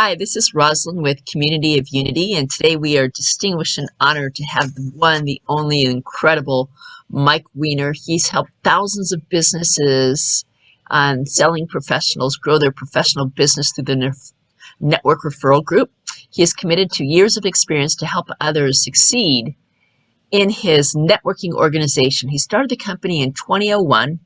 Hi, this is Rosalyn with Community of Unity, and today we are distinguished and honored to have the one, the only, incredible Mike Weiner. He's helped thousands of businesses and selling professionals grow their professional business through the network referral group. He is committed to years of experience to help others succeed in his networking organization. He started the company in 2001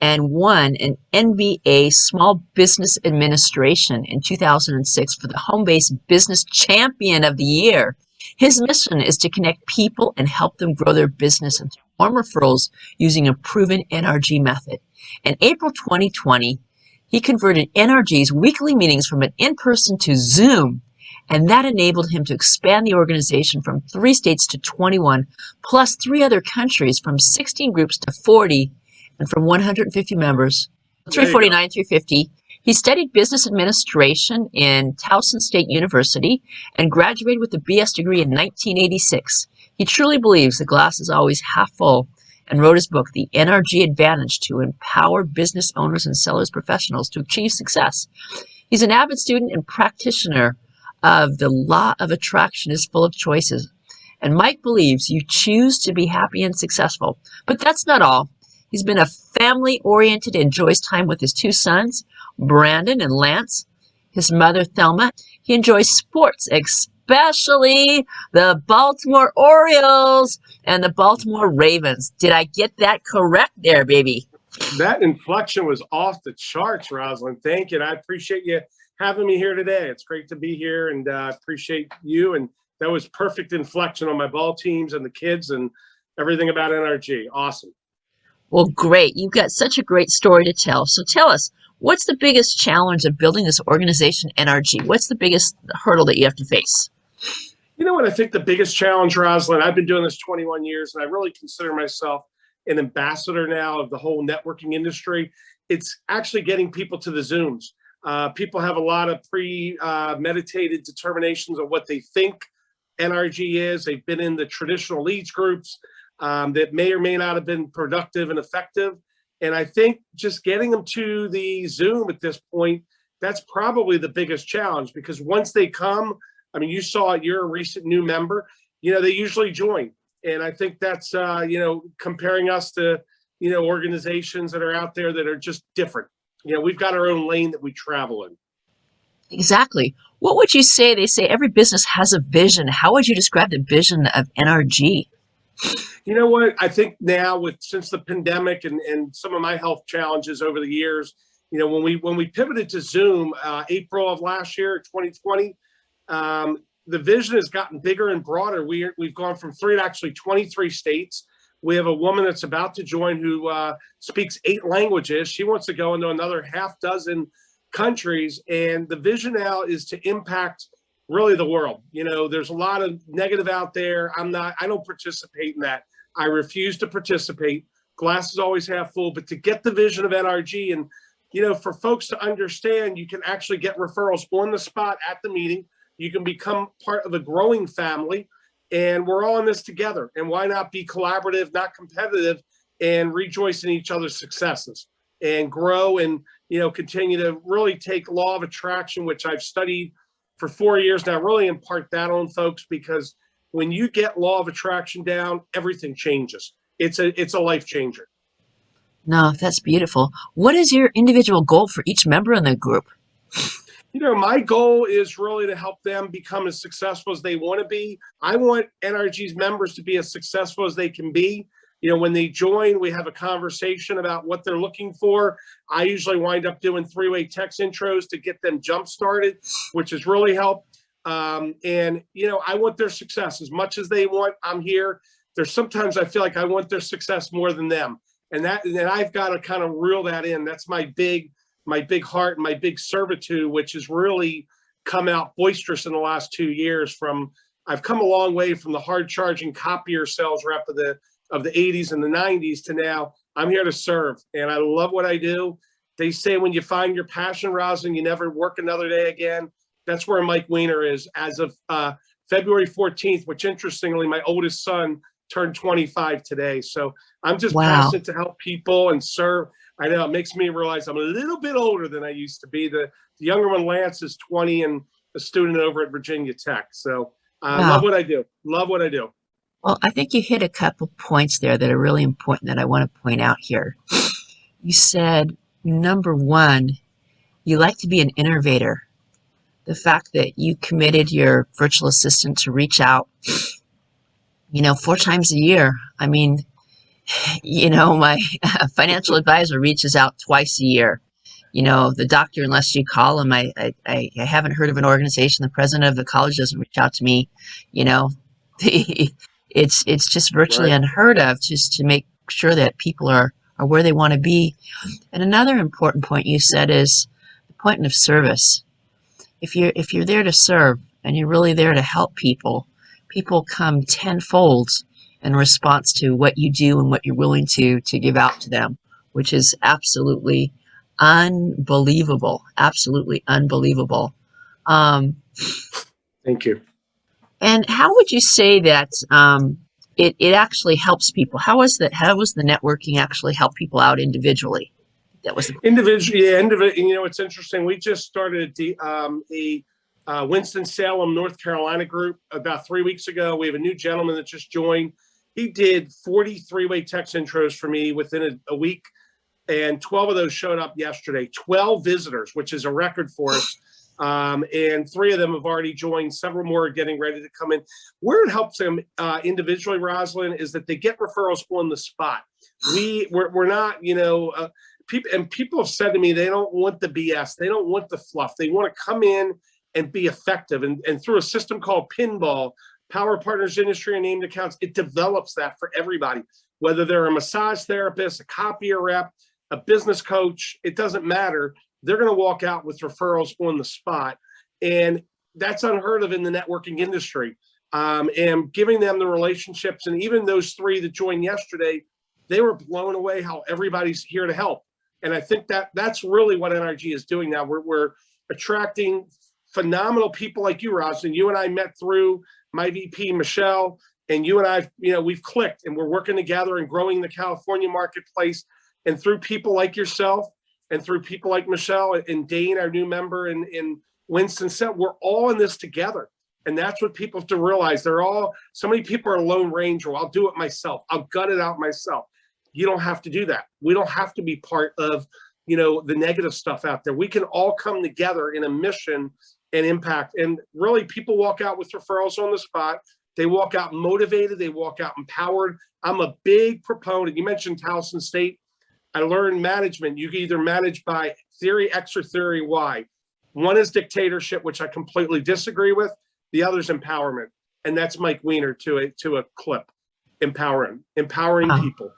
and won an NBA Small Business Administration in 2006 for the Home-Based Business Champion of the Year. His mission is to connect people and help them grow their business and warm referrals using a proven NRG method. In April 2020, he converted NRG's weekly meetings from an in-person to Zoom, and that enabled him to expand the organization from 3 states to 21, plus 3 other countries, from 16 groups to 40, and from 150 members, 349, 350. He studied business administration in Towson State University and graduated with a BS degree in 1986. He truly believes the glass is always half full and wrote his book, The NRG Advantage, to empower business owners and sellers professionals to achieve success. He's an avid student and practitioner of the law of attraction is full of choices. And Mike believes you choose to be happy and successful. But that's not all. He's been a family-oriented and enjoys time with his 2 sons, Brandon and Lance, his mother, Thelma. He enjoys sports, especially the Baltimore Orioles and the Baltimore Ravens. Did I get that correct there, baby? That inflection was off the charts, Rosalyn. Thank you. And I appreciate you having me here today. It's great to be here, and I appreciate you. And that was perfect inflection on my ball teams and the kids and everything about NRG. Awesome. Well, great. You've got such a great story to tell. So tell us, what's the biggest challenge of building this organization, NRG? What's the biggest hurdle that you have to face? You know what? I think the biggest challenge, Rosalyn, I've been doing this 21 years, and I really consider myself an ambassador now of the whole networking industry. It's actually getting people to the Zooms. People have a lot of premeditated determinations of what they think NRG is. They've been in the traditional leads groups that may or may not have been productive and effective. And I think just getting them to the Zoom at this point, that's probably the biggest challenge, because once they come, I mean, you saw it, you're a recent new member, they usually join. And I think that's, comparing us to, organizations that are out there that are just different. We've got our own lane that we travel in. Exactly. What would you say? They say every business has a vision. How would you describe the vision of NRG? You know what? I think now, since the pandemic and some of my health challenges over the years, when we pivoted to Zoom, April of last year, 2020, the vision has gotten bigger and broader. We've gone from 3 to actually 23 states. We have a woman that's about to join who speaks 8 languages. She wants to go into another half dozen countries, and the vision now is to impact really the world. There's a lot of negative out there. I don't participate in that. I refuse to participate. Glass is always half full. But to get the vision of NRG, and for folks to understand, you can actually get referrals on the spot at the meeting. You can become part of a growing family, and we're all in this together. And why not be collaborative, not competitive, and rejoice in each other's successes and grow and continue to really take law of attraction, which I've studied for 4 years now, really impart that on folks, because when you get law of attraction down, everything changes. It's a life changer. No, that's beautiful. What is your individual goal for each member in the group? My goal is really to help them become as successful as they want to be. I want NRG's members to be as successful as they can be. When they join, we have a conversation about what they're looking for. I usually wind up doing 3-way text intros to get them jump started, which has really helped. I want their success as much as they want. I'm here. There's sometimes I feel like I want their success more than them. And I've got to kind of reel that in. That's my big heart and my big servitude, which has really come out boisterous in the last 2 years. I've come a long way from the hard charging copier sales rep of the 80s and the 90s to now. I'm here to serve, and I love what I do. They say when you find your passion, Rosalyn, you never work another day again. That's where Mike Weiner is as of February 14th, which interestingly, my oldest son turned 25 today. So I'm just passionate to help people and serve. I know it makes me realize I'm a little bit older than I used to be. The younger one, Lance, is 20, and a student over at Virginia Tech. So I Wow. love what I do. Love what I do. Well, I think you hit a couple points there that are really important that I want to point out here. You said, number one, you like to be an innovator. The fact that you committed your virtual assistant to reach out, 4 times a year. I mean, my financial advisor reaches out twice a year. The doctor, unless you call him, I haven't heard of an organization. The president of the college doesn't reach out to me. You know, it's just virtually Right. unheard of, just to make sure that people are where they want to be. And another important point you said is the point of service. If you're there to serve and you're really there to help people, people come tenfold in response to what you do and what you're willing to give out to them, which is absolutely unbelievable. Absolutely unbelievable. Um, Thank you. and how would you say that it actually helps people? How was the networking actually help people out individually? That was the Individual, yeah, it's interesting. We just started a Winston-Salem, North Carolina group about 3 weeks ago. We have a new gentleman that just joined. He did 43-way text intros for me within a week, and 12 of those showed up yesterday. 12 visitors, which is a record for us. And 3 of them have already joined. Several more are getting ready to come in. Where it helps them individually, Rosalyn, is that they get referrals on the spot. We're not, people have said to me, they don't want the BS. They don't want the fluff. They want to come in and be effective. And through a system called Pinball, Power Partners Industry and Named Accounts, it develops that for everybody, whether they're a massage therapist, a copier rep, a business coach, it doesn't matter. They're going to walk out with referrals on the spot. And that's unheard of in the networking industry. And giving them the relationships, and even those 3 that joined yesterday, they were blown away how everybody's here to help. And I think that's really what NRG is doing now. We're attracting phenomenal people like you, Rosalyn. You and I met through my VP, Michelle, and you and I, we've clicked, and we're working together and growing the California marketplace. And through people like yourself and through people like Michelle and Dane, our new member in Winston-Salem, we're all in this together. And that's what people have to realize. So many people are Lone Ranger. I'll do it myself. I'll gut it out myself. You don't have to do that. We don't have to be part of, the negative stuff out there. We can all come together in a mission and impact. And really, people walk out with referrals on the spot. They walk out motivated. They walk out empowered. I'm a big proponent. You mentioned Towson State. I learned management. You can either manage by theory X or theory Y. One is dictatorship, which I completely disagree with. The other is empowerment. And that's Mike Weiner to a clip. Empowering wow. people.